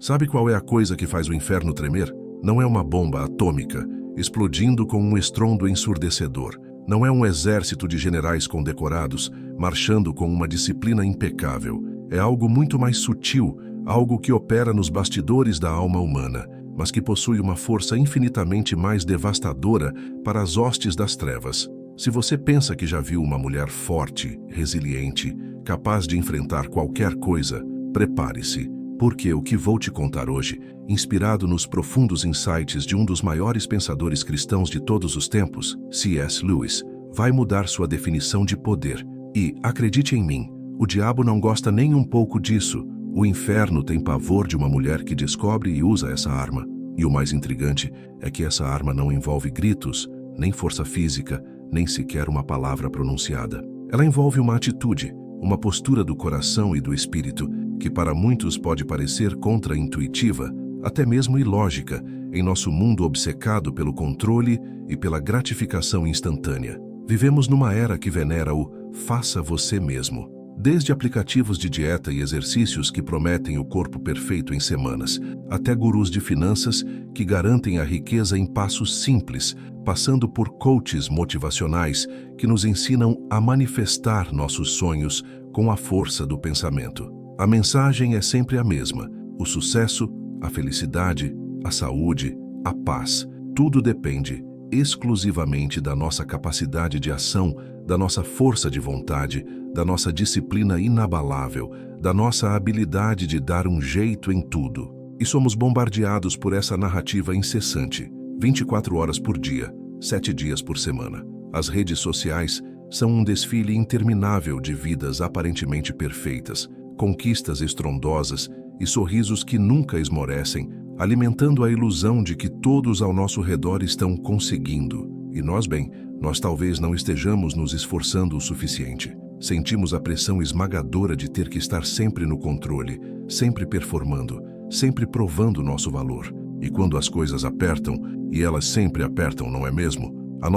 Sabe qual é a coisa que faz o inferno tremer? Não é uma bomba atômica, explodindo com um estrondo ensurdecedor. Não é um exército de generais condecorados, marchando com uma disciplina impecável. É algo muito mais sutil, algo que opera nos bastidores da alma humana, mas que possui uma força infinitamente mais devastadora para as hostes das trevas. Se você pensa que já viu uma mulher forte, resiliente, capaz de enfrentar qualquer coisa, prepare-se, porque o que vou te contar hoje, inspirado nos profundos insights de um dos maiores pensadores cristãos de todos os tempos, C.S. Lewis, vai mudar sua definição de poder. E, acredite em mim, o diabo não gosta nem um pouco disso. O inferno tem pavor de uma mulher que descobre e usa essa arma. E o mais intrigante é que essa arma não envolve gritos, nem força física, nem sequer uma palavra pronunciada. Ela envolve uma atitude, uma postura do coração e do espírito, que para muitos pode parecer contra-intuitiva, até mesmo ilógica, em nosso mundo obcecado pelo controle e pela gratificação instantânea. Vivemos numa era que venera o faça você mesmo. Desde aplicativos de dieta e exercícios que prometem o corpo perfeito em semanas, até gurus de finanças que garantem a riqueza em passos simples, passando por coaches motivacionais que nos ensinam a manifestar nossos sonhos com a força do pensamento. A mensagem é sempre a mesma: o sucesso, a felicidade, a saúde, a paz. Tudo depende exclusivamente da nossa capacidade de ação, da nossa força de vontade, da nossa disciplina inabalável, da nossa habilidade de dar um jeito em tudo. E somos bombardeados por essa narrativa incessante, 24 horas por dia, 7 dias por semana. As redes sociais são um desfile interminável de vidas aparentemente perfeitas, conquistas estrondosas e sorrisos que nunca esmorecem, alimentando a ilusão de que todos ao nosso redor estão conseguindo. E nós talvez não estejamos nos esforçando o suficiente. Sentimos a pressão esmagadora de ter que estar sempre no controle, sempre performando, sempre provando nosso valor. E quando as coisas apertam, e elas sempre apertam, não é mesmo? A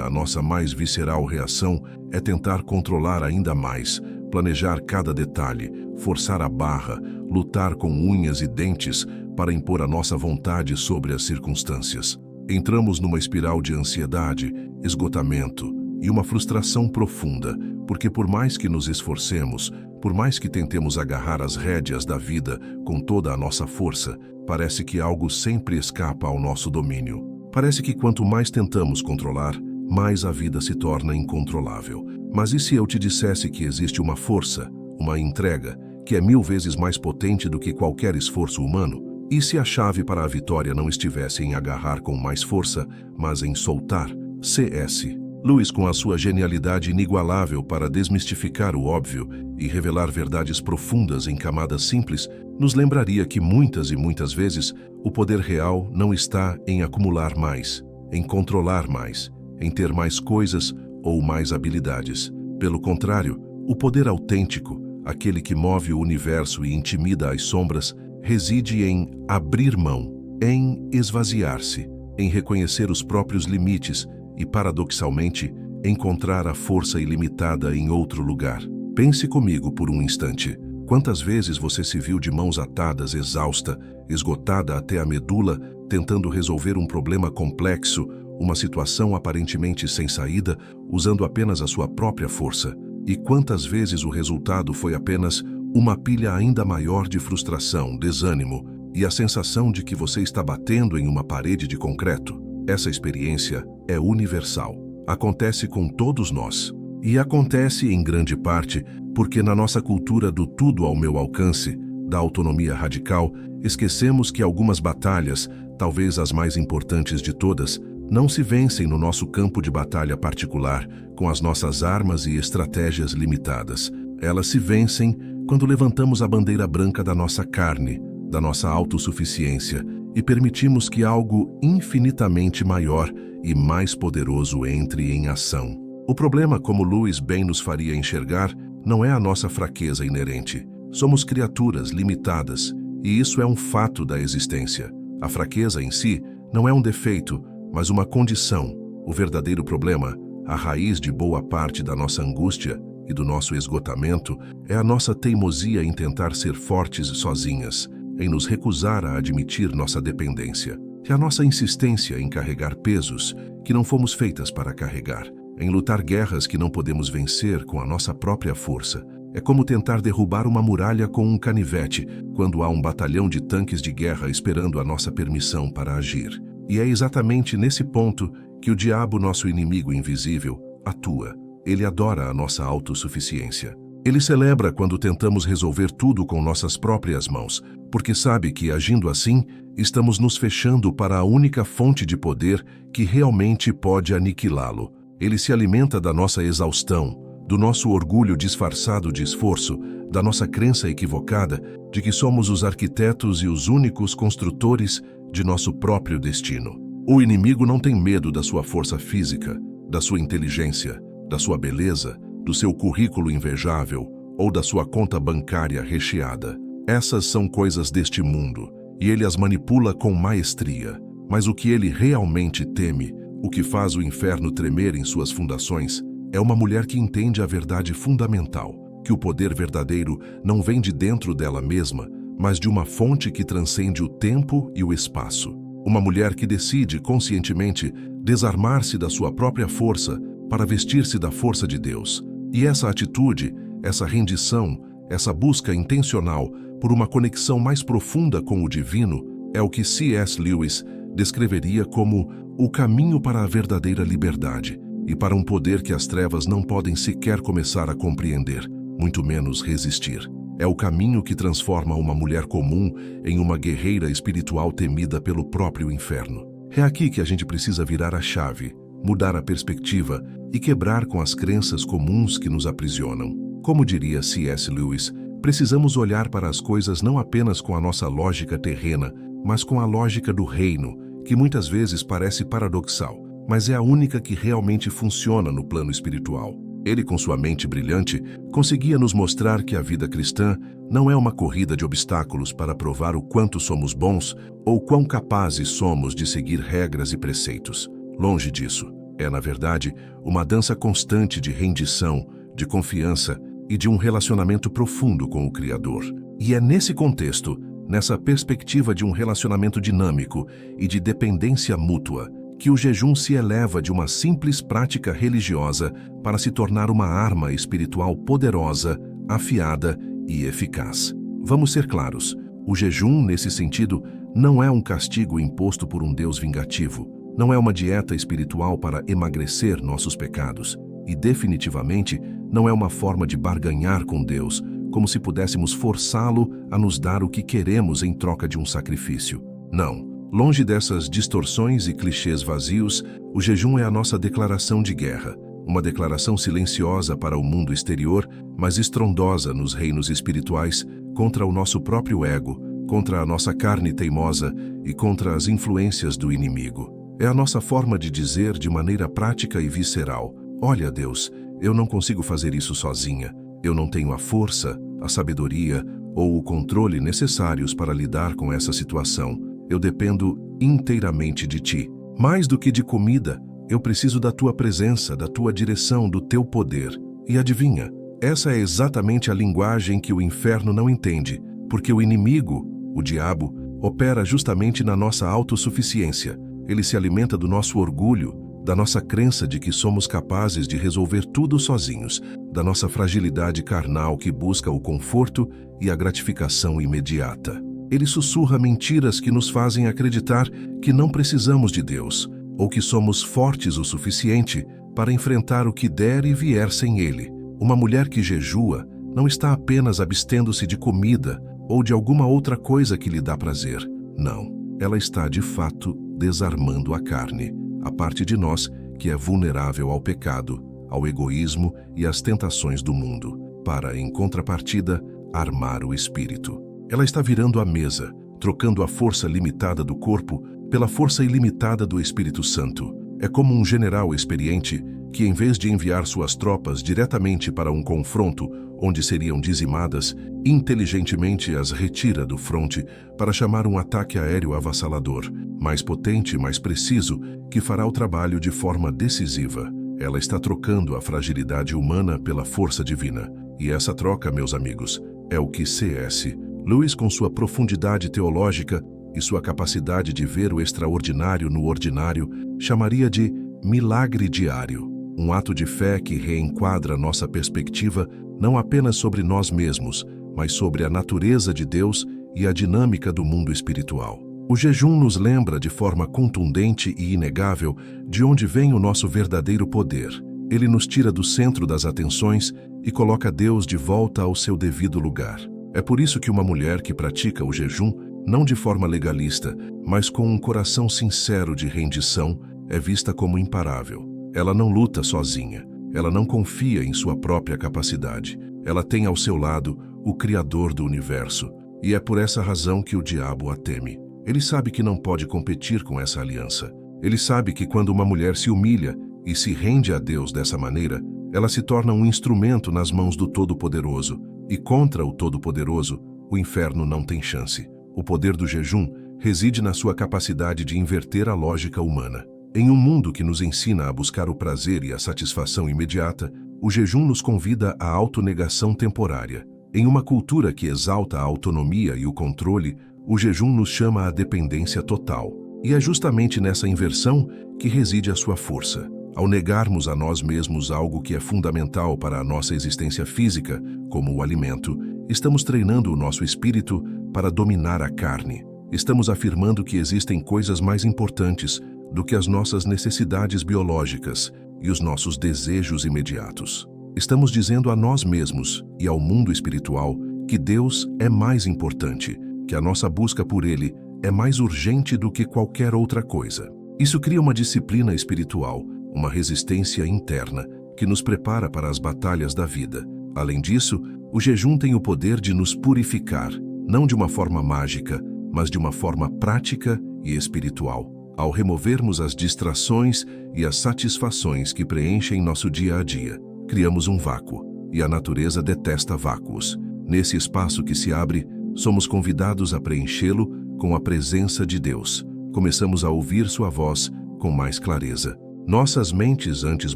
nossa mais visceral reação é tentar controlar ainda mais, planejar cada detalhe, forçar a barra, lutar com unhas e dentes para impor a nossa vontade sobre as circunstâncias. Entramos numa espiral de ansiedade, esgotamento e uma frustração profunda, porque por mais que nos esforcemos, por mais que tentemos agarrar as rédeas da vida com toda a nossa força, parece que algo sempre escapa ao nosso domínio. Parece que quanto mais tentamos controlar, mais a vida se torna incontrolável. Mas e se eu te dissesse que existe uma força, uma entrega, que é 1000 vezes mais potente do que qualquer esforço humano? E se a chave para a vitória não estivesse em agarrar com mais força, mas em soltar? C.S. Lewis, com a sua genialidade inigualável para desmistificar o óbvio e revelar verdades profundas em camadas simples, nos lembraria que muitas e muitas vezes o poder real não está em acumular mais, em controlar mais, em ter mais coisas ou mais habilidades. Pelo contrário, o poder autêntico, aquele que move o universo e intimida as sombras, reside em abrir mão, em esvaziar-se, em reconhecer os próprios limites e, paradoxalmente, encontrar a força ilimitada em outro lugar. Pense comigo por um instante. Quantas vezes você se viu de mãos atadas, exausta, esgotada até a medula, tentando resolver um problema complexo, uma situação aparentemente sem saída, usando apenas a sua própria força? E quantas vezes o resultado foi apenas uma pilha ainda maior de frustração, desânimo e a sensação de que você está batendo em uma parede de concreto? Essa experiência é universal. Acontece com todos nós. E acontece, em grande parte, porque na nossa cultura do tudo ao meu alcance, da autonomia radical, esquecemos que algumas batalhas, talvez as mais importantes de todas, não se vencem no nosso campo de batalha particular, com as nossas armas e estratégias limitadas. Elas se vencem quando levantamos a bandeira branca da nossa carne, da nossa autossuficiência, e permitimos que algo infinitamente maior e mais poderoso entre em ação. O problema, como Lewis bem nos faria enxergar, não é a nossa fraqueza inerente. Somos criaturas limitadas, e isso é um fato da existência. A fraqueza em si não é um defeito, mas uma condição. O verdadeiro problema, a raiz de boa parte da nossa angústia e do nosso esgotamento, é a nossa teimosia em tentar ser fortes sozinhas. em nos recusar a admitir nossa dependência. É a nossa insistência em carregar pesos que não fomos feitas para carregar, em lutar guerras que não podemos vencer com a nossa própria força. É como tentar derrubar uma muralha com um canivete, quando há um batalhão de tanques de guerra esperando a nossa permissão para agir. E é exatamente nesse ponto que o diabo, nosso inimigo invisível, atua. Ele adora a nossa autossuficiência. Ele celebra quando tentamos resolver tudo com nossas próprias mãos, porque sabe que, agindo assim, estamos nos fechando para a única fonte de poder que realmente pode aniquilá-lo. Ele se alimenta da nossa exaustão, do nosso orgulho disfarçado de esforço, da nossa crença equivocada de que somos os arquitetos e os únicos construtores de nosso próprio destino. O inimigo não tem medo da sua força física, da sua inteligência, da sua beleza, do seu currículo invejável ou da sua conta bancária recheada. Essas são coisas deste mundo, e ele as manipula com maestria. Mas o que ele realmente teme, o que faz o inferno tremer em suas fundações, é uma mulher que entende a verdade fundamental, que o poder verdadeiro não vem de dentro dela mesma, mas de uma fonte que transcende o tempo e o espaço. Uma mulher que decide conscientemente desarmar-se da sua própria força para vestir-se da força de Deus. E essa atitude, essa rendição, essa busca intencional por uma conexão mais profunda com o divino é o que C.S. Lewis descreveria como o caminho para a verdadeira liberdade e para um poder que as trevas não podem sequer começar a compreender, muito menos resistir. É o caminho que transforma uma mulher comum em uma guerreira espiritual temida pelo próprio inferno. É aqui que a gente precisa virar a chave, mudar a perspectiva e quebrar com as crenças comuns que nos aprisionam. Como diria C.S. Lewis, precisamos olhar para as coisas não apenas com a nossa lógica terrena, mas com a lógica do reino, que muitas vezes parece paradoxal, mas é a única que realmente funciona no plano espiritual. Ele, com sua mente brilhante, conseguia nos mostrar que a vida cristã não é uma corrida de obstáculos para provar o quanto somos bons ou quão capazes somos de seguir regras e preceitos. Longe disso. É, na verdade, uma dança constante de rendição, de confiança e de um relacionamento profundo com o Criador. E é nesse contexto, nessa perspectiva de um relacionamento dinâmico e de dependência mútua, que o jejum se eleva de uma simples prática religiosa para se tornar uma arma espiritual poderosa, afiada e eficaz. Vamos ser claros, o jejum, nesse sentido, não é um castigo imposto por um Deus vingativo, não é uma dieta espiritual para emagrecer nossos pecados, e definitivamente não é uma forma de barganhar com Deus, como se pudéssemos forçá-lo a nos dar o que queremos em troca de um sacrifício. Não. Longe dessas distorções e clichês vazios, o jejum é a nossa declaração de guerra, uma declaração silenciosa para o mundo exterior, mas estrondosa nos reinos espirituais, contra o nosso próprio ego, contra a nossa carne teimosa e contra as influências do inimigo. É a nossa forma de dizer de maneira prática e visceral: olha, Deus, eu não consigo fazer isso sozinha, eu não tenho a força, a sabedoria ou o controle necessários para lidar com essa situação. Eu dependo inteiramente de Ti. Mais do que de comida, eu preciso da Tua presença, da Tua direção, do Teu poder. E adivinha, essa é exatamente a linguagem que o inferno não entende, porque o inimigo, o diabo, opera justamente na nossa autossuficiência. Ele se alimenta do nosso orgulho, da nossa crença de que somos capazes de resolver tudo sozinhos, da nossa fragilidade carnal que busca o conforto e a gratificação imediata. Ele sussurra mentiras que nos fazem acreditar que não precisamos de Deus, ou que somos fortes o suficiente para enfrentar o que der e vier sem Ele. Uma mulher que jejua não está apenas abstendo-se de comida ou de alguma outra coisa que lhe dá prazer. Não, ela está de fato desarmando a carne, a parte de nós que é vulnerável ao pecado, ao egoísmo e às tentações do mundo, para, em contrapartida, armar o espírito. Ela está virando a mesa, trocando a força limitada do corpo pela força ilimitada do Espírito Santo. É como um general experiente que, em vez de enviar suas tropas diretamente para um confronto onde seriam dizimadas, inteligentemente as retira do fronte para chamar um ataque aéreo avassalador, mais potente e mais preciso, que fará o trabalho de forma decisiva. Ela está trocando a fragilidade humana pela força divina. E essa troca, meus amigos, é o que C.S. Lewis, com sua profundidade teológica e sua capacidade de ver o extraordinário no ordinário, chamaria de milagre diário, um ato de fé que reenquadra nossa perspectiva não apenas sobre nós mesmos, mas sobre a natureza de Deus e a dinâmica do mundo espiritual. O jejum nos lembra de forma contundente e inegável de onde vem o nosso verdadeiro poder. Ele nos tira do centro das atenções e coloca Deus de volta ao seu devido lugar. É por isso que uma mulher que pratica o jejum, não de forma legalista, mas com um coração sincero de rendição, é vista como imparável. Ela não luta sozinha, ela não confia em sua própria capacidade. Ela tem ao seu lado o Criador do universo, e é por essa razão que o diabo a teme. Ele sabe que não pode competir com essa aliança. Ele sabe que quando uma mulher se humilha e se rende a Deus dessa maneira, ela se torna um instrumento nas mãos do Todo-Poderoso, e contra o Todo-Poderoso, o inferno não tem chance. O poder do jejum reside na sua capacidade de inverter a lógica humana. Em um mundo que nos ensina a buscar o prazer e a satisfação imediata, o jejum nos convida à autonegação temporária. Em uma cultura que exalta a autonomia e o controle, o jejum nos chama à dependência total. E é justamente nessa inversão que reside a sua força. Ao negarmos a nós mesmos algo que é fundamental para a nossa existência física, como o alimento, estamos treinando o nosso espírito para dominar a carne. Estamos afirmando que existem coisas mais importantes do que as nossas necessidades biológicas e os nossos desejos imediatos. Estamos dizendo a nós mesmos e ao mundo espiritual que Deus é mais importante, que a nossa busca por Ele é mais urgente do que qualquer outra coisa. Isso cria uma disciplina espiritual, uma resistência interna, que nos prepara para as batalhas da vida. Além disso, o jejum tem o poder de nos purificar, não de uma forma mágica, mas de uma forma prática e espiritual. Ao removermos as distrações e as satisfações que preenchem nosso dia a dia, criamos um vácuo, e a natureza detesta vácuos. Nesse espaço que se abre, somos convidados a preenchê-lo com a presença de Deus. Começamos a ouvir sua voz com mais clareza. Nossas mentes, antes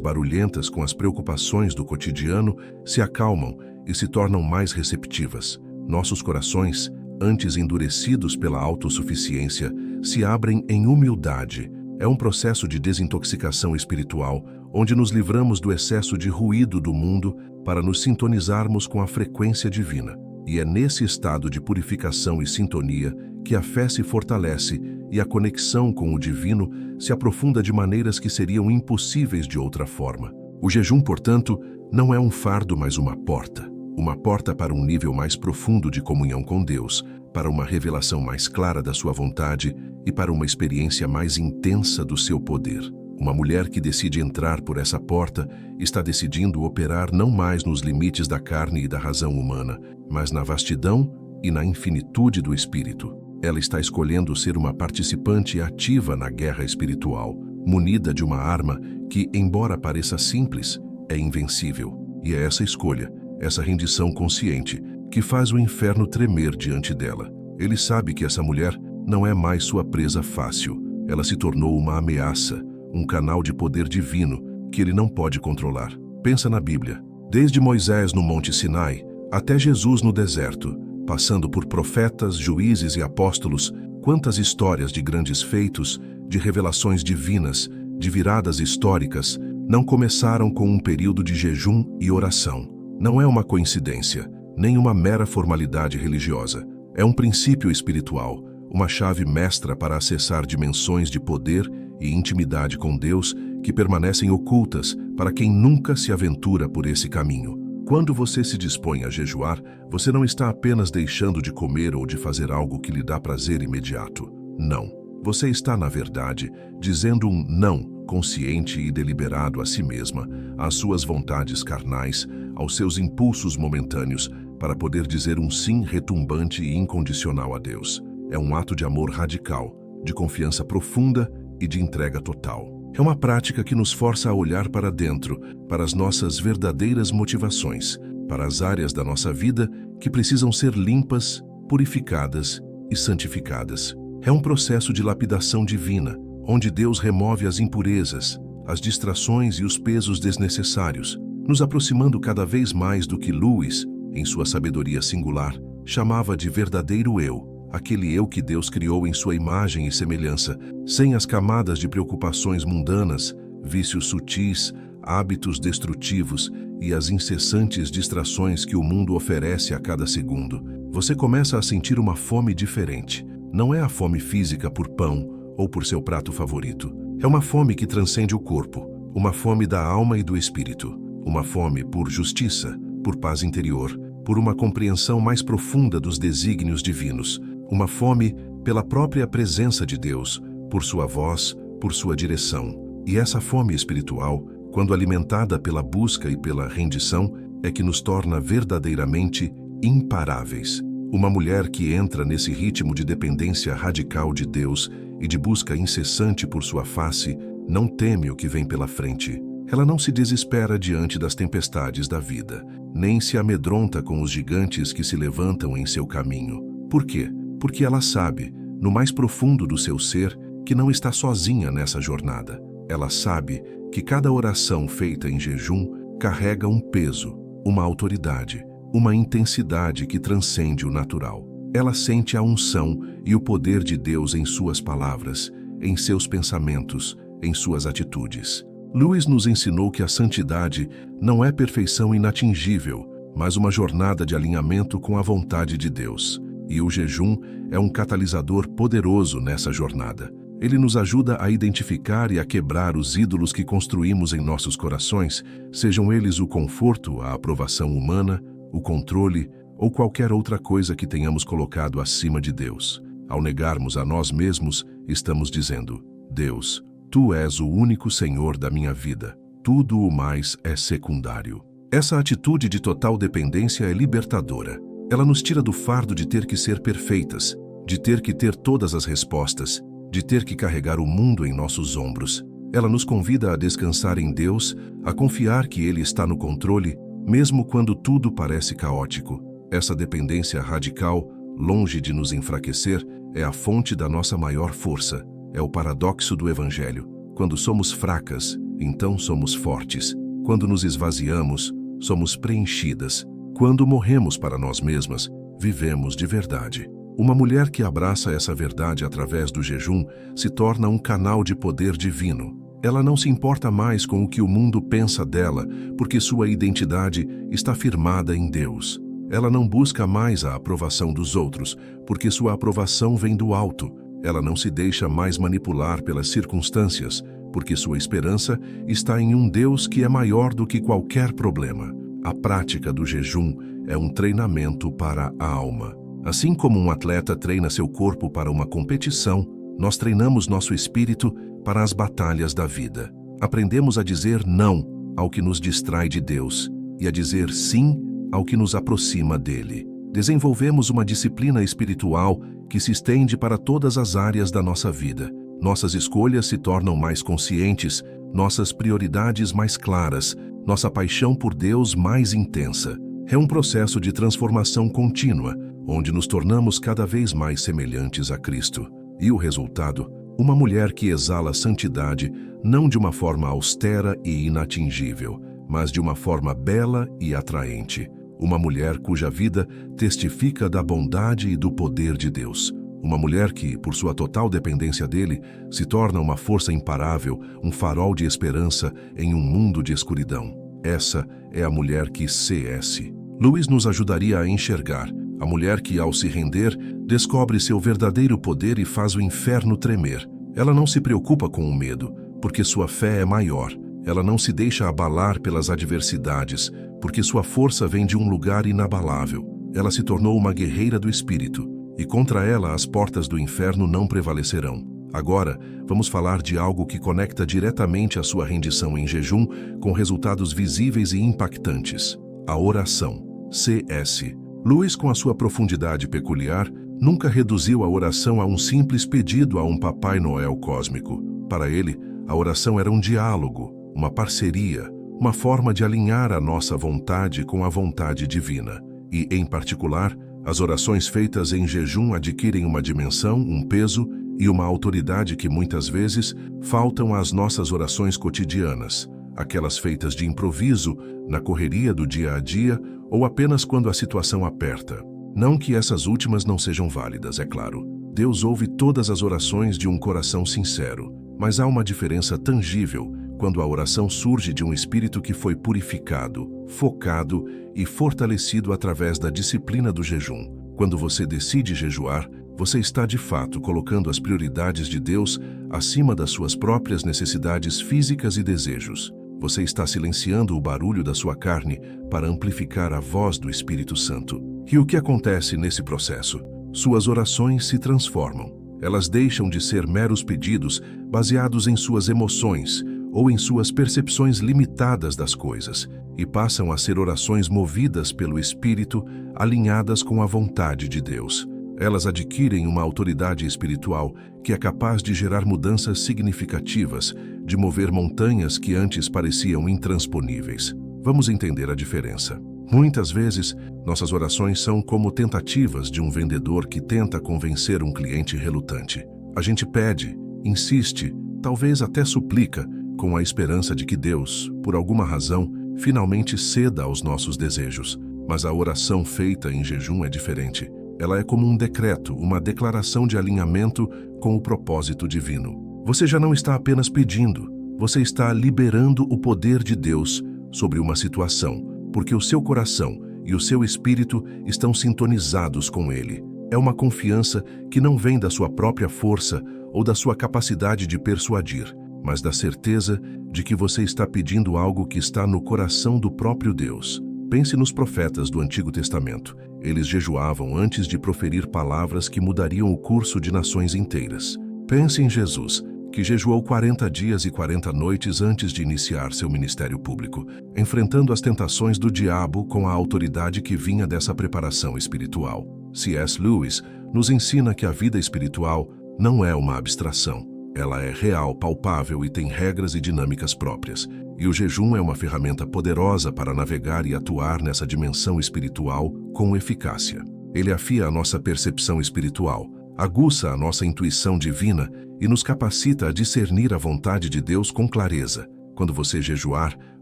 barulhentas com as preocupações do cotidiano, se acalmam e se tornam mais receptivas. Nossos corações, antes endurecidos pela autossuficiência, se abrem em humildade. É um processo de desintoxicação espiritual, onde nos livramos do excesso de ruído do mundo para nos sintonizarmos com a frequência divina. E é nesse estado de purificação e sintonia que a fé se fortalece e a conexão com o divino se aprofunda de maneiras que seriam impossíveis de outra forma. O jejum, portanto, não é um fardo, mas uma porta. Uma porta para um nível mais profundo de comunhão com Deus, para uma revelação mais clara da sua vontade e para uma experiência mais intensa do seu poder. Uma mulher que decide entrar por essa porta está decidindo operar não mais nos limites da carne e da razão humana, mas na vastidão e na infinitude do espírito. Ela está escolhendo ser uma participante ativa na guerra espiritual, munida de uma arma que, embora pareça simples, é invencível. E é essa escolha, essa rendição consciente, que faz o inferno tremer diante dela. Ele sabe que essa mulher não é mais sua presa fácil. Ela se tornou uma ameaça, um canal de poder divino que ele não pode controlar. Pensa na Bíblia. Desde Moisés no Monte Sinai até Jesus no deserto, passando por profetas, juízes e apóstolos, quantas histórias de grandes feitos, de revelações divinas, de viradas históricas, não começaram com um período de jejum e oração. Não é uma coincidência, nem uma mera formalidade religiosa. É um princípio espiritual, uma chave mestra para acessar dimensões de poder e intimidade com Deus que permanecem ocultas para quem nunca se aventura por esse caminho. Quando você se dispõe a jejuar, você não está apenas deixando de comer ou de fazer algo que lhe dá prazer imediato. Não. Você está, na verdade, dizendo um não consciente e deliberado a si mesma, às suas vontades carnais, aos seus impulsos momentâneos, para poder dizer um sim retumbante e incondicional a Deus. É um ato de amor radical, de confiança profunda e de entrega total. É uma prática que nos força a olhar para dentro, para as nossas verdadeiras motivações, para as áreas da nossa vida que precisam ser limpas, purificadas e santificadas. É um processo de lapidação divina, onde Deus remove as impurezas, as distrações e os pesos desnecessários, nos aproximando cada vez mais do que Lewis, em sua sabedoria singular, chamava de verdadeiro eu, aquele eu que Deus criou em sua imagem e semelhança, sem as camadas de preocupações mundanas, vícios sutis, hábitos destrutivos e as incessantes distrações que o mundo oferece a cada segundo. Você começa a sentir uma fome diferente. Não é a fome física por pão ou por seu prato favorito. É uma fome que transcende o corpo, uma fome da alma e do espírito, uma fome por justiça, por paz interior, por uma compreensão mais profunda dos desígnios divinos, uma fome pela própria presença de Deus, por sua voz, por sua direção. E essa fome espiritual, quando alimentada pela busca e pela rendição, é que nos torna verdadeiramente imparáveis. Uma mulher que entra nesse ritmo de dependência radical de Deus e de busca incessante por sua face, não teme o que vem pela frente. Ela não se desespera diante das tempestades da vida, nem se amedronta com os gigantes que se levantam em seu caminho. Por quê? Porque ela sabe, no mais profundo do seu ser, que não está sozinha nessa jornada. Ela sabe que cada oração feita em jejum carrega um peso, uma autoridade, uma intensidade que transcende o natural. Ela sente a unção e o poder de Deus em suas palavras, em seus pensamentos, em suas atitudes. Lewis nos ensinou que a santidade não é perfeição inatingível, mas uma jornada de alinhamento com a vontade de Deus. E o jejum é um catalisador poderoso nessa jornada. Ele nos ajuda a identificar e a quebrar os ídolos que construímos em nossos corações, sejam eles o conforto, a aprovação humana, o controle ou qualquer outra coisa que tenhamos colocado acima de Deus. Ao negarmos a nós mesmos, estamos dizendo: Deus, Tu és o único Senhor da minha vida. Tudo o mais é secundário. Essa atitude de total dependência é libertadora. Ela nos tira do fardo de ter que ser perfeitas, de ter que ter todas as respostas, de ter que carregar o mundo em nossos ombros. Ela nos convida a descansar em Deus, a confiar que Ele está no controle, mesmo quando tudo parece caótico. Essa dependência radical, longe de nos enfraquecer, é a fonte da nossa maior força. É o paradoxo do Evangelho. Quando somos fracas, então somos fortes. Quando nos esvaziamos, somos preenchidas. Quando morremos para nós mesmas, vivemos de verdade. Uma mulher que abraça essa verdade através do jejum se torna um canal de poder divino. Ela não se importa mais com o que o mundo pensa dela, porque sua identidade está firmada em Deus. Ela não busca mais a aprovação dos outros, porque sua aprovação vem do alto. Ela não se deixa mais manipular pelas circunstâncias, porque sua esperança está em um Deus que é maior do que qualquer problema. A prática do jejum é um treinamento para a alma. Assim como um atleta treina seu corpo para uma competição, nós treinamos nosso espírito para as batalhas da vida. Aprendemos a dizer não ao que nos distrai de Deus e a dizer sim ao que nos aproxima dele. Desenvolvemos uma disciplina espiritual que se estende para todas as áreas da nossa vida. Nossas escolhas se tornam mais conscientes, nossas prioridades mais claras, nossa paixão por Deus mais intensa. É um processo de transformação contínua, onde nos tornamos cada vez mais semelhantes a Cristo. E o resultado? Uma mulher que exala santidade, não de uma forma austera e inatingível, mas de uma forma bela e atraente. Uma mulher cuja vida testifica da bondade e do poder de Deus. Uma mulher que, por sua total dependência dele, se torna uma força imparável, um farol de esperança em um mundo de escuridão. Essa é a mulher que CS. Lewis nos ajudaria a enxergar. A mulher que, ao se render, descobre seu verdadeiro poder e faz o inferno tremer. Ela não se preocupa com o medo, porque sua fé é maior. Ela não se deixa abalar pelas adversidades, porque sua força vem de um lugar inabalável. Ela se tornou uma guerreira do espírito, e contra ela as portas do inferno não prevalecerão. Agora, vamos falar de algo que conecta diretamente a sua rendição em jejum com resultados visíveis e impactantes. A oração. CS. Lewis, com a sua profundidade peculiar, nunca reduziu a oração a um simples pedido a um Papai Noel cósmico. Para ele, a oração era um diálogo, uma parceria, uma forma de alinhar a nossa vontade com a vontade divina. E, em particular, as orações feitas em jejum adquirem uma dimensão, um peso e uma autoridade que muitas vezes faltam às nossas orações cotidianas, aquelas feitas de improviso, na correria do dia a dia ou apenas quando a situação aperta. Não que essas últimas não sejam válidas, é claro. Deus ouve todas as orações de um coração sincero, mas há uma diferença tangível quando a oração surge de um espírito que foi purificado, focado e fortalecido através da disciplina do jejum. Quando você decide jejuar, você está de fato colocando as prioridades de Deus acima das suas próprias necessidades físicas e desejos. Você está silenciando o barulho da sua carne para amplificar a voz do Espírito Santo. E o que acontece nesse processo? Suas orações se transformam. Elas deixam de ser meros pedidos baseados em suas emoções ou em suas percepções limitadas das coisas e passam a ser orações movidas pelo Espírito, alinhadas com a vontade de Deus. Elas adquirem uma autoridade espiritual que é capaz de gerar mudanças significativas, de mover montanhas que antes pareciam intransponíveis. Vamos entender a diferença. Muitas vezes, nossas orações são como tentativas de um vendedor que tenta convencer um cliente relutante. A gente pede, insiste, talvez até suplica, com a esperança de que Deus, por alguma razão, finalmente ceda aos nossos desejos. Mas a oração feita em jejum é diferente. Ela é como um decreto, uma declaração de alinhamento com o propósito divino. Você já não está apenas pedindo, você está liberando o poder de Deus sobre uma situação, porque o seu coração e o seu espírito estão sintonizados com Ele. É uma confiança que não vem da sua própria força ou da sua capacidade de persuadir, mas da certeza de que você está pedindo algo que está no coração do próprio Deus. Pense nos profetas do Antigo Testamento. Eles jejuavam antes de proferir palavras que mudariam o curso de nações inteiras. Pense em Jesus, que jejuou 40 dias e 40 noites antes de iniciar seu ministério público, enfrentando as tentações do diabo com a autoridade que vinha dessa preparação espiritual. C.S. Lewis nos ensina que a vida espiritual não é uma abstração. Ela é real, palpável e tem regras e dinâmicas próprias. E o jejum é uma ferramenta poderosa para navegar e atuar nessa dimensão espiritual com eficácia. Ele afia a nossa percepção espiritual, aguça a nossa intuição divina e nos capacita a discernir a vontade de Deus com clareza. Quando você jejuar,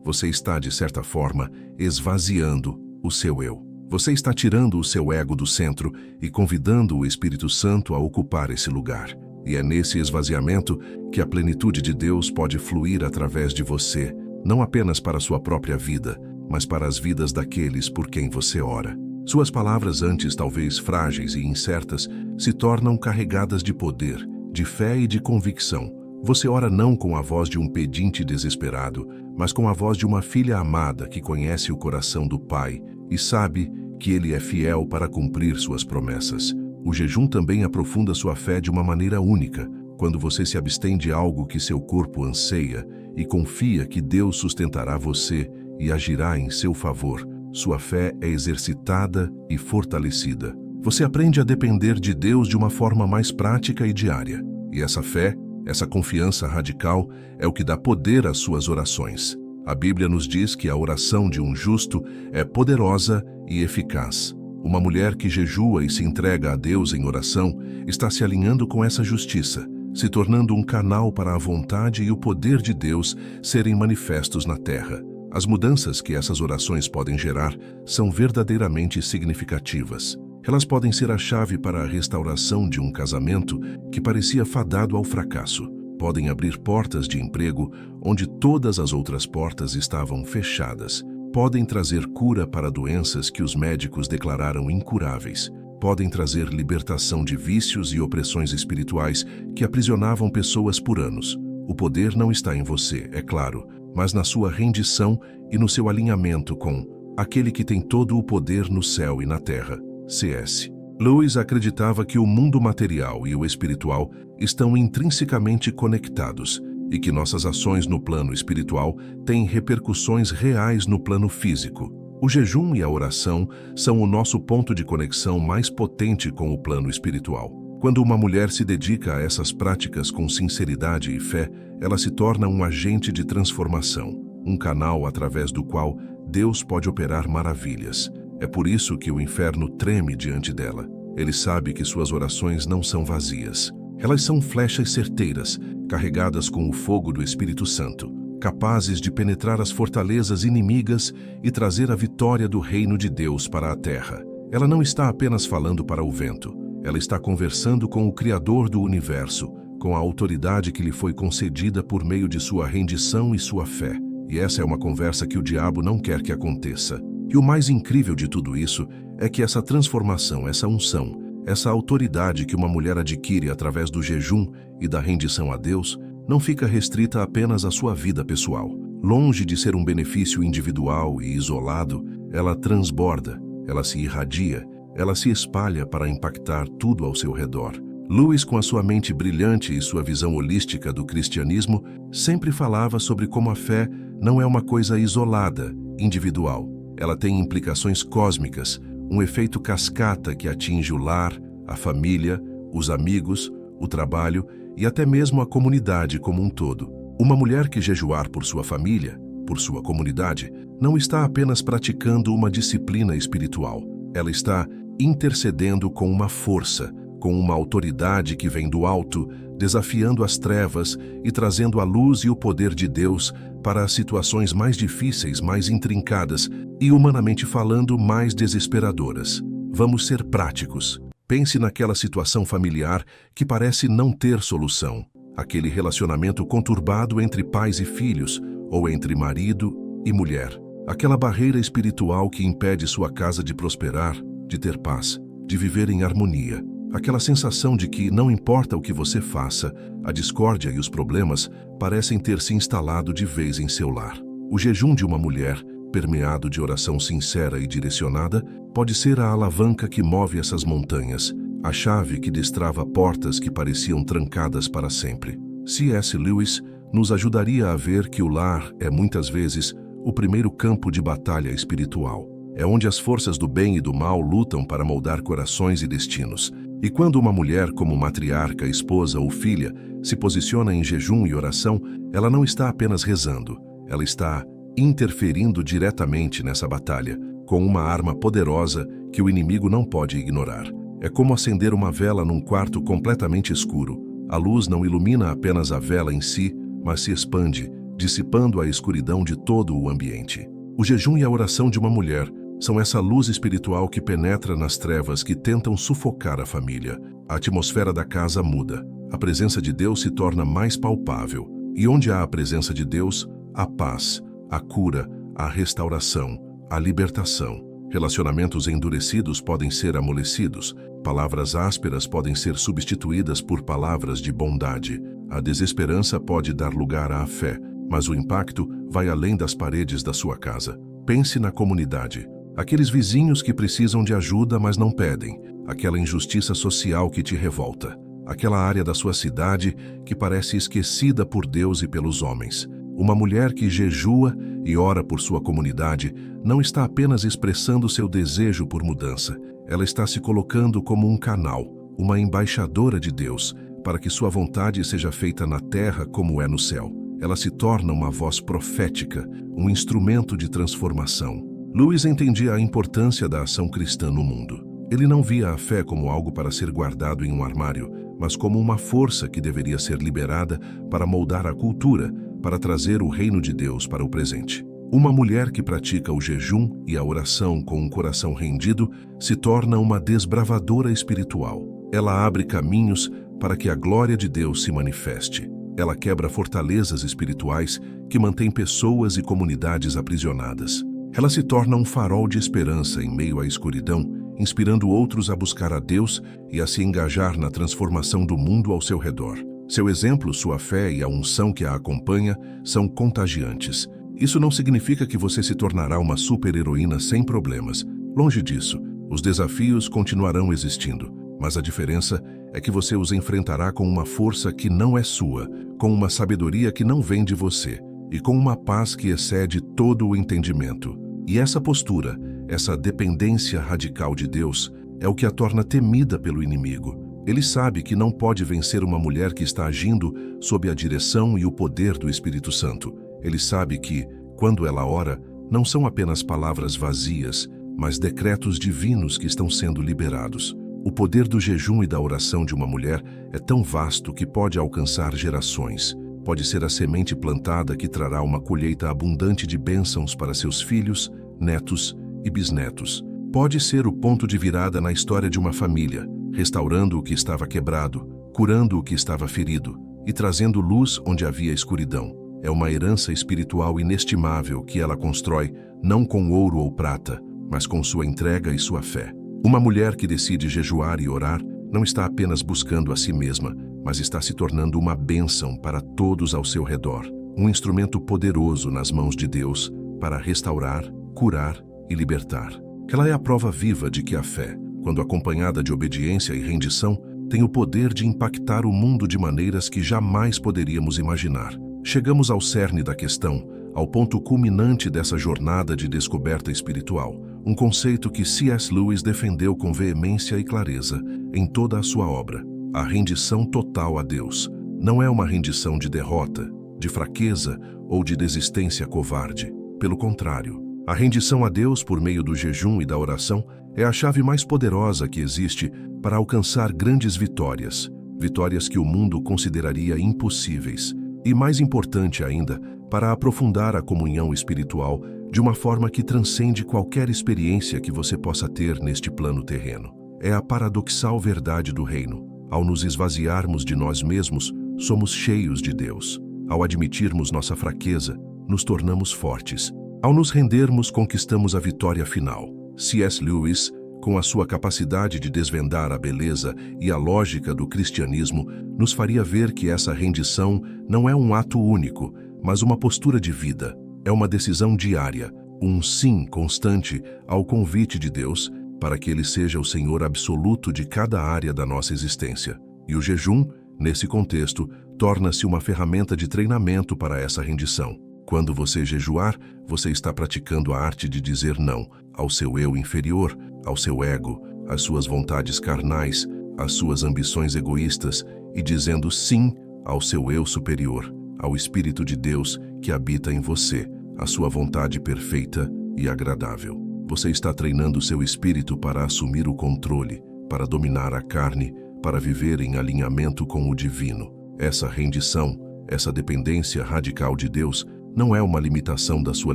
você está, de certa forma, esvaziando o seu eu. Você está tirando o seu ego do centro e convidando o Espírito Santo a ocupar esse lugar. E é nesse esvaziamento que a plenitude de Deus pode fluir através de você, não apenas para a sua própria vida, mas para as vidas daqueles por quem você ora. Suas palavras, antes talvez frágeis e incertas, se tornam carregadas de poder, de fé e de convicção. Você ora não com a voz de um pedinte desesperado, mas com a voz de uma filha amada que conhece o coração do Pai e sabe que Ele é fiel para cumprir suas promessas. O jejum também aprofunda sua fé de uma maneira única, quando você se abstém de algo que seu corpo anseia e confia que Deus sustentará você e agirá em seu favor. Sua fé é exercitada e fortalecida. Você aprende a depender de Deus de uma forma mais prática e diária. E essa fé, essa confiança radical, é o que dá poder às suas orações. A Bíblia nos diz que a oração de um justo é poderosa e eficaz. Uma mulher que jejua e se entrega a Deus em oração está se alinhando com essa justiça, se tornando um canal para a vontade e o poder de Deus serem manifestos na terra. As mudanças que essas orações podem gerar são verdadeiramente significativas. Elas podem ser a chave para a restauração de um casamento que parecia fadado ao fracasso. Podem abrir portas de emprego onde todas as outras portas estavam fechadas. Podem trazer cura para doenças que os médicos declararam incuráveis. Podem trazer libertação de vícios e opressões espirituais que aprisionavam pessoas por anos. O poder não está em você, é claro, mas na sua rendição e no seu alinhamento com aquele que tem todo o poder no céu e na terra. C.S. Lewis acreditava que o mundo material e o espiritual estão intrinsecamente conectados e que nossas ações no plano espiritual têm repercussões reais no plano físico. O jejum e a oração são o nosso ponto de conexão mais potente com o plano espiritual. Quando uma mulher se dedica a essas práticas com sinceridade e fé, ela se torna um agente de transformação, um canal através do qual Deus pode operar maravilhas. É por isso que o inferno treme diante dela. Ele sabe que suas orações não são vazias. Elas são flechas certeiras, carregadas com o fogo do Espírito Santo, capazes de penetrar as fortalezas inimigas e trazer a vitória do reino de Deus para a terra. Ela não está apenas falando para o vento. Ela está conversando com o Criador do universo, com a autoridade que lhe foi concedida por meio de sua rendição e sua fé. E essa é uma conversa que o diabo não quer que aconteça. E o mais incrível de tudo isso é que essa transformação, essa unção, essa autoridade que uma mulher adquire através do jejum e da rendição a Deus, não fica restrita apenas à sua vida pessoal. Longe de ser um benefício individual e isolado, ela transborda, ela se irradia, ela se espalha para impactar tudo ao seu redor. Lewis, com a sua mente brilhante e sua visão holística do cristianismo, sempre falava sobre como a fé não é uma coisa isolada, individual. Ela tem implicações cósmicas, um efeito cascata que atinge o lar, a família, os amigos, o trabalho e até mesmo a comunidade como um todo. Uma mulher que jejuar por sua família, por sua comunidade, não está apenas praticando uma disciplina espiritual. Ela está intercedendo com uma força, com uma autoridade que vem do alto, desafiando as trevas e trazendo a luz e o poder de Deus para as situações mais difíceis, mais intrincadas e, humanamente falando, mais desesperadoras. Vamos ser práticos. Pense naquela situação familiar que parece não ter solução. Aquele relacionamento conturbado entre pais e filhos, ou entre marido e mulher. Aquela barreira espiritual que impede sua casa de prosperar, de ter paz, de viver em harmonia. Aquela sensação de que, não importa o que você faça, a discórdia e os problemas parecem ter se instalado de vez em seu lar. O jejum de uma mulher, permeado de oração sincera e direcionada, pode ser a alavanca que move essas montanhas, a chave que destrava portas que pareciam trancadas para sempre. C.S. Lewis nos ajudaria a ver que o lar é, muitas vezes, o primeiro campo de batalha espiritual. É onde as forças do bem e do mal lutam para moldar corações e destinos. E quando uma mulher, como matriarca, esposa ou filha, se posiciona em jejum e oração, ela não está apenas rezando, ela está interferindo diretamente nessa batalha, com uma arma poderosa que o inimigo não pode ignorar. É como acender uma vela num quarto completamente escuro. A luz não ilumina apenas a vela em si, mas se expande, dissipando a escuridão de todo o ambiente. O jejum e a oração de uma mulher são essa luz espiritual que penetra nas trevas que tentam sufocar a família. A atmosfera da casa muda. A presença de Deus se torna mais palpável. E onde há a presença de Deus, há paz, a cura, a restauração, a libertação. Relacionamentos endurecidos podem ser amolecidos. Palavras ásperas podem ser substituídas por palavras de bondade. A desesperança pode dar lugar à fé, mas o impacto vai além das paredes da sua casa. Pense na comunidade. Aqueles vizinhos que precisam de ajuda, mas não pedem. Aquela injustiça social que te revolta. Aquela área da sua cidade que parece esquecida por Deus e pelos homens. Uma mulher que jejua e ora por sua comunidade não está apenas expressando seu desejo por mudança. Ela está se colocando como um canal, uma embaixadora de Deus, para que sua vontade seja feita na terra como é no céu. Ela se torna uma voz profética, um instrumento de transformação. Lewis entendia a importância da ação cristã no mundo. Ele não via a fé como algo para ser guardado em um armário, mas como uma força que deveria ser liberada para moldar a cultura, para trazer o reino de Deus para o presente. Uma mulher que pratica o jejum e a oração com um coração rendido se torna uma desbravadora espiritual. Ela abre caminhos para que a glória de Deus se manifeste. Ela quebra fortalezas espirituais que mantêm pessoas e comunidades aprisionadas. Ela se torna um farol de esperança em meio à escuridão, inspirando outros a buscar a Deus e a se engajar na transformação do mundo ao seu redor. Seu exemplo, sua fé e a unção que a acompanha são contagiantes. Isso não significa que você se tornará uma super-heroína sem problemas. Longe disso, os desafios continuarão existindo, mas a diferença é que você os enfrentará com uma força que não é sua, com uma sabedoria que não vem de você e com uma paz que excede todo o entendimento. E essa postura, essa dependência radical de Deus, é o que a torna temida pelo inimigo. Ele sabe que não pode vencer uma mulher que está agindo sob a direção e o poder do Espírito Santo. Ele sabe que, quando ela ora, não são apenas palavras vazias, mas decretos divinos que estão sendo liberados. O poder do jejum e da oração de uma mulher é tão vasto que pode alcançar gerações. Pode ser a semente plantada que trará uma colheita abundante de bênçãos para seus filhos, netos e bisnetos. Pode ser o ponto de virada na história de uma família, restaurando o que estava quebrado, curando o que estava ferido e trazendo luz onde havia escuridão. É uma herança espiritual inestimável que ela constrói não com ouro ou prata, mas com sua entrega e sua fé. Uma mulher que decide jejuar e orar não está apenas buscando a si mesma, mas está se tornando uma bênção para todos ao seu redor. Um instrumento poderoso nas mãos de Deus para restaurar, curar e libertar. Ela é a prova viva de que a fé, quando acompanhada de obediência e rendição, tem o poder de impactar o mundo de maneiras que jamais poderíamos imaginar. Chegamos ao cerne da questão, ao ponto culminante dessa jornada de descoberta espiritual, um conceito que C.S. Lewis defendeu com veemência e clareza em toda a sua obra: a rendição total a Deus. Não é uma rendição de derrota, de fraqueza ou de desistência covarde. Pelo contrário, a rendição a Deus por meio do jejum e da oração é a chave mais poderosa que existe para alcançar grandes vitórias, vitórias que o mundo consideraria impossíveis. E mais importante ainda, para aprofundar a comunhão espiritual de uma forma que transcende qualquer experiência que você possa ter neste plano terreno. É a paradoxal verdade do reino. Ao nos esvaziarmos de nós mesmos, somos cheios de Deus. Ao admitirmos nossa fraqueza, nos tornamos fortes. Ao nos rendermos, conquistamos a vitória final. C.S. Lewis, com a sua capacidade de desvendar a beleza e a lógica do cristianismo, nos faria ver que essa rendição não é um ato único, mas uma postura de vida. É uma decisão diária, um sim constante ao convite de Deus para que Ele seja o Senhor absoluto de cada área da nossa existência. E o jejum, nesse contexto, torna-se uma ferramenta de treinamento para essa rendição. Quando você jejuar, você está praticando a arte de dizer não ao seu eu inferior, ao seu ego, às suas vontades carnais, às suas ambições egoístas e dizendo sim ao seu eu superior, ao Espírito de Deus que habita em você, a sua vontade perfeita e agradável. Você está treinando seu espírito para assumir o controle, para dominar a carne, para viver em alinhamento com o divino. Essa rendição, essa dependência radical de Deus, não é uma limitação da sua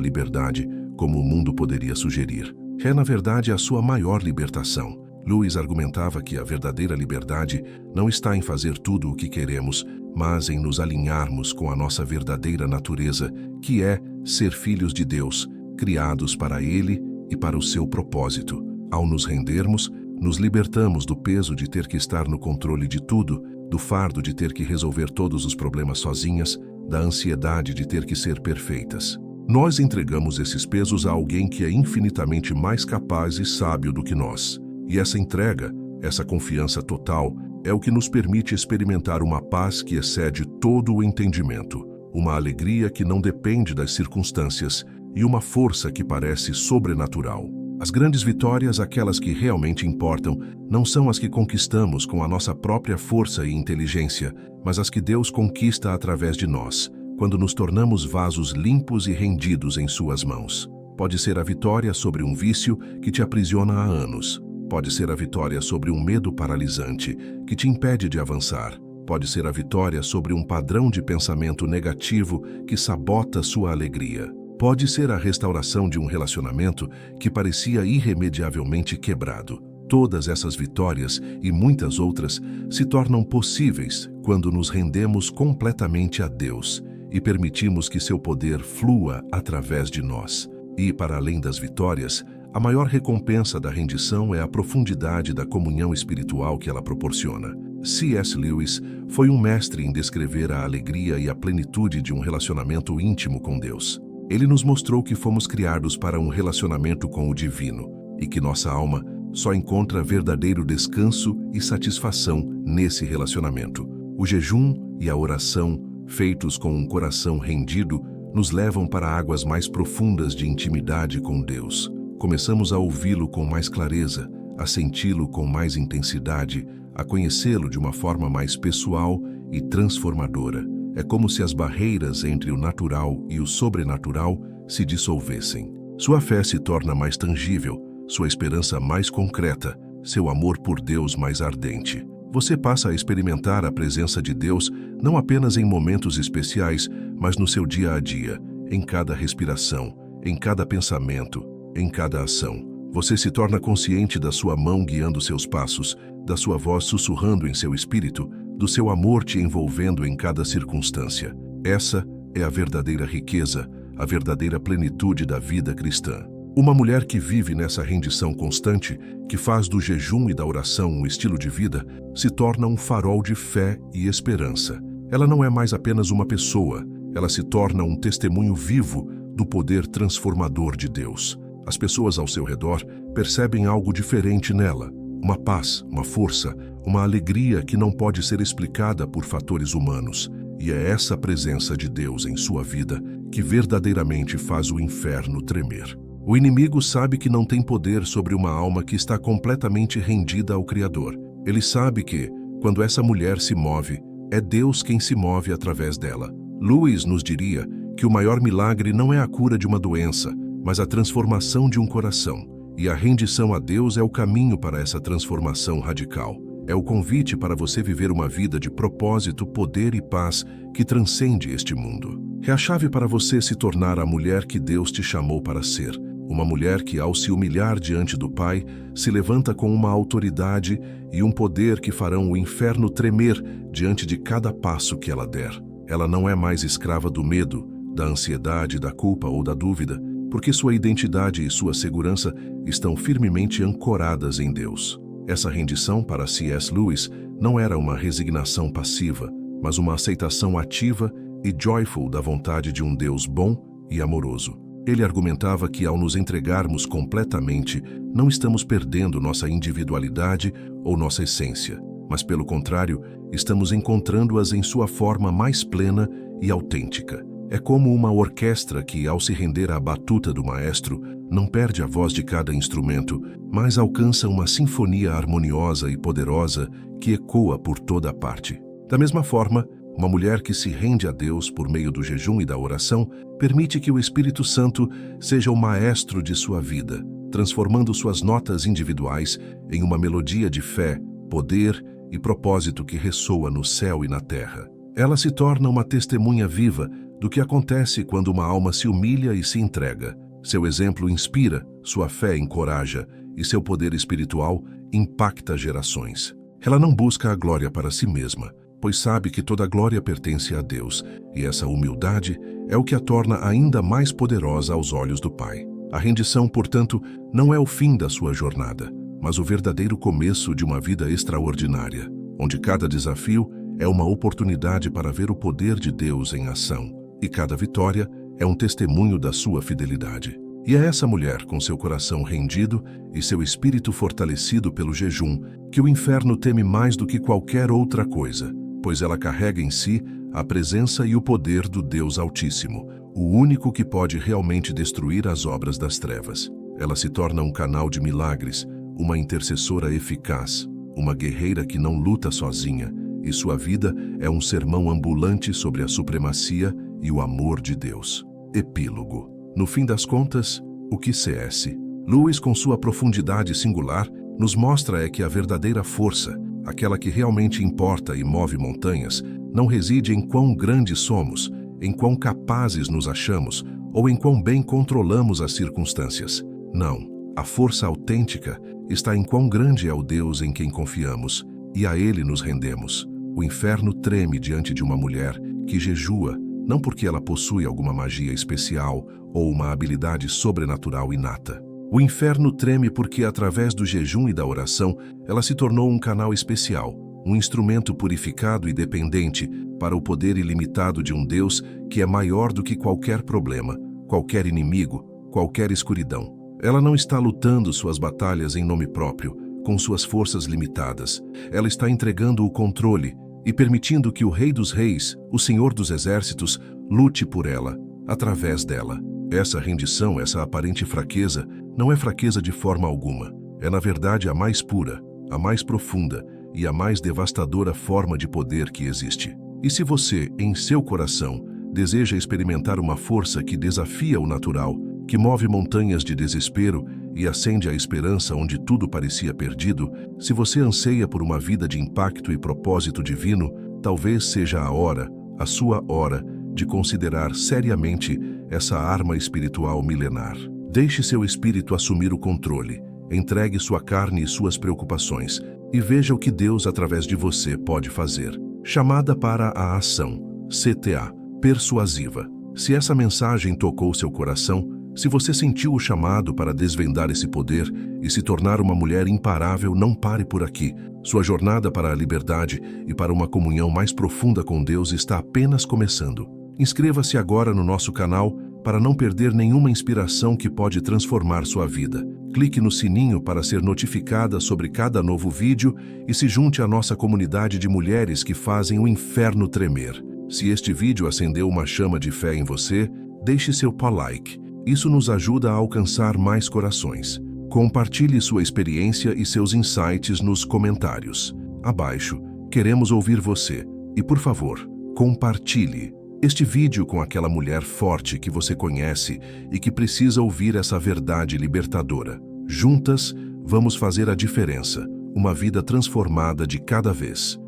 liberdade, como o mundo poderia sugerir. É, na verdade, a sua maior libertação. Lewis argumentava que a verdadeira liberdade não está em fazer tudo o que queremos, mas em nos alinharmos com a nossa verdadeira natureza, que é ser filhos de Deus, criados para Ele e para o seu propósito. Ao nos rendermos, nos libertamos do peso de ter que estar no controle de tudo, do fardo de ter que resolver todos os problemas sozinhas, da ansiedade de ter que ser perfeitas. Nós entregamos esses pesos a alguém que é infinitamente mais capaz e sábio do que nós. E essa entrega, essa confiança total, é o que nos permite experimentar uma paz que excede todo o entendimento, uma alegria que não depende das circunstâncias e uma força que parece sobrenatural. As grandes vitórias, aquelas que realmente importam, não são as que conquistamos com a nossa própria força e inteligência, mas as que Deus conquista através de nós, quando nos tornamos vasos limpos e rendidos em suas mãos. Pode ser a vitória sobre um vício que te aprisiona há anos. Pode ser a vitória sobre um medo paralisante que te impede de avançar. Pode ser a vitória sobre um padrão de pensamento negativo que sabota sua alegria. Pode ser a restauração de um relacionamento que parecia irremediavelmente quebrado. Todas essas vitórias e muitas outras se tornam possíveis quando nos rendemos completamente a Deus e permitimos que seu poder flua através de nós. E, para além das vitórias, a maior recompensa da rendição é a profundidade da comunhão espiritual que ela proporciona. C.S. Lewis foi um mestre em descrever a alegria e a plenitude de um relacionamento íntimo com Deus. Ele nos mostrou que fomos criados para um relacionamento com o divino e que nossa alma só encontra verdadeiro descanso e satisfação nesse relacionamento. O jejum e a oração, feitos com um coração rendido, nos levam para águas mais profundas de intimidade com Deus. Começamos a ouvi-lo com mais clareza, a senti-lo com mais intensidade, a conhecê-lo de uma forma mais pessoal e transformadora. É como se as barreiras entre o natural e o sobrenatural se dissolvessem. Sua fé se torna mais tangível, sua esperança mais concreta, seu amor por Deus mais ardente. Você passa a experimentar a presença de Deus não apenas em momentos especiais, mas no seu dia a dia, em cada respiração, em cada pensamento, em cada ação. Você se torna consciente da sua mão guiando seus passos, da sua voz sussurrando em seu espírito, do seu amor te envolvendo em cada circunstância. Essa é a verdadeira riqueza, a verdadeira plenitude da vida cristã. Uma mulher que vive nessa rendição constante, que faz do jejum e da oração um estilo de vida, se torna um farol de fé e esperança. Ela não é mais apenas uma pessoa, ela se torna um testemunho vivo do poder transformador de Deus. As pessoas ao seu redor percebem algo diferente nela, uma paz, uma força, uma alegria que não pode ser explicada por fatores humanos. E é essa presença de Deus em sua vida que verdadeiramente faz o inferno tremer. O inimigo sabe que não tem poder sobre uma alma que está completamente rendida ao Criador. Ele sabe que, quando essa mulher se move, é Deus quem se move através dela. Lewis nos diria que o maior milagre não é a cura de uma doença, mas a transformação de um coração. E a rendição a Deus é o caminho para essa transformação radical. É o convite para você viver uma vida de propósito, poder e paz que transcende este mundo. É a chave para você se tornar a mulher que Deus te chamou para ser. Uma mulher que, ao se humilhar diante do Pai, se levanta com uma autoridade e um poder que farão o inferno tremer diante de cada passo que ela der. Ela não é mais escrava do medo, da ansiedade, da culpa ou da dúvida, porque sua identidade e sua segurança estão firmemente ancoradas em Deus. Essa rendição para C.S. Lewis não era uma resignação passiva, mas uma aceitação ativa e joyful da vontade de um Deus bom e amoroso. Ele argumentava que, ao nos entregarmos completamente, não estamos perdendo nossa individualidade ou nossa essência, mas, pelo contrário, estamos encontrando-as em sua forma mais plena e autêntica. É como uma orquestra que, ao se render à batuta do maestro, não perde a voz de cada instrumento, mas alcança uma sinfonia harmoniosa e poderosa que ecoa por toda parte. Da mesma forma, uma mulher que se rende a Deus por meio do jejum e da oração permite que o Espírito Santo seja o maestro de sua vida, transformando suas notas individuais em uma melodia de fé, poder e propósito que ressoa no céu e na terra. Ela se torna uma testemunha viva do que acontece quando uma alma se humilha e se entrega. Seu exemplo inspira, sua fé encoraja e seu poder espiritual impacta gerações. Ela não busca a glória para si mesma, pois sabe que toda glória pertence a Deus, e essa humildade é o que a torna ainda mais poderosa aos olhos do Pai. A rendição, portanto, não é o fim da sua jornada, mas o verdadeiro começo de uma vida extraordinária, onde cada desafio é uma oportunidade para ver o poder de Deus em ação, e cada vitória é um testemunho da sua fidelidade. E é essa mulher, com seu coração rendido e seu espírito fortalecido pelo jejum, que o inferno teme mais do que qualquer outra coisa, pois ela carrega em si a presença e o poder do Deus Altíssimo, o único que pode realmente destruir as obras das trevas. Ela se torna um canal de milagres, uma intercessora eficaz, uma guerreira que não luta sozinha, e sua vida é um sermão ambulante sobre a supremacia e o amor de Deus. Epílogo. No fim das contas, o que C.S. Lewis, com sua profundidade singular, nos mostra é que a verdadeira força, aquela que realmente importa e move montanhas, não reside em quão grandes somos, em quão capazes nos achamos ou em quão bem controlamos as circunstâncias. Não, a força autêntica está em quão grande é o Deus em quem confiamos e a Ele nos rendemos. O inferno treme diante de uma mulher que jejua, não porque ela possui alguma magia especial ou uma habilidade sobrenatural inata. O inferno treme porque, através do jejum e da oração, ela se tornou um canal especial, um instrumento purificado e dependente para o poder ilimitado de um Deus que é maior do que qualquer problema, qualquer inimigo, qualquer escuridão. Ela não está lutando suas batalhas em nome próprio, com suas forças limitadas. Ela está entregando o controle e permitindo que o Rei dos Reis, o Senhor dos Exércitos, lute por ela, através dela. Essa rendição, essa aparente fraqueza, não é fraqueza de forma alguma. É, na verdade, a mais pura, a mais profunda e a mais devastadora forma de poder que existe. E se você, em seu coração, deseja experimentar uma força que desafia o natural, que move montanhas de desespero e acende a esperança onde tudo parecia perdido, se você anseia por uma vida de impacto e propósito divino, talvez seja a hora, a sua hora, de considerar seriamente essa arma espiritual milenar. Deixe seu espírito assumir o controle. Entregue sua carne e suas preocupações e veja o que Deus, através de você, pode fazer. Chamada para a ação. CTA. Persuasiva. Se essa mensagem tocou seu coração, se você sentiu o chamado para desvendar esse poder e se tornar uma mulher imparável, não pare por aqui. Sua jornada para a liberdade e para uma comunhão mais profunda com Deus está apenas começando. Inscreva-se agora no nosso canal para não perder nenhuma inspiração que pode transformar sua vida. Clique no sininho para ser notificada sobre cada novo vídeo e se junte à nossa comunidade de mulheres que fazem o inferno tremer. Se este vídeo acendeu uma chama de fé em você, deixe seu like. Isso nos ajuda a alcançar mais corações. Compartilhe sua experiência e seus insights nos comentários. Abaixo, queremos ouvir você. E, por favor, compartilhe este vídeo com aquela mulher forte que você conhece e que precisa ouvir essa verdade libertadora. Juntas, vamos fazer a diferença. Uma vida transformada de cada vez.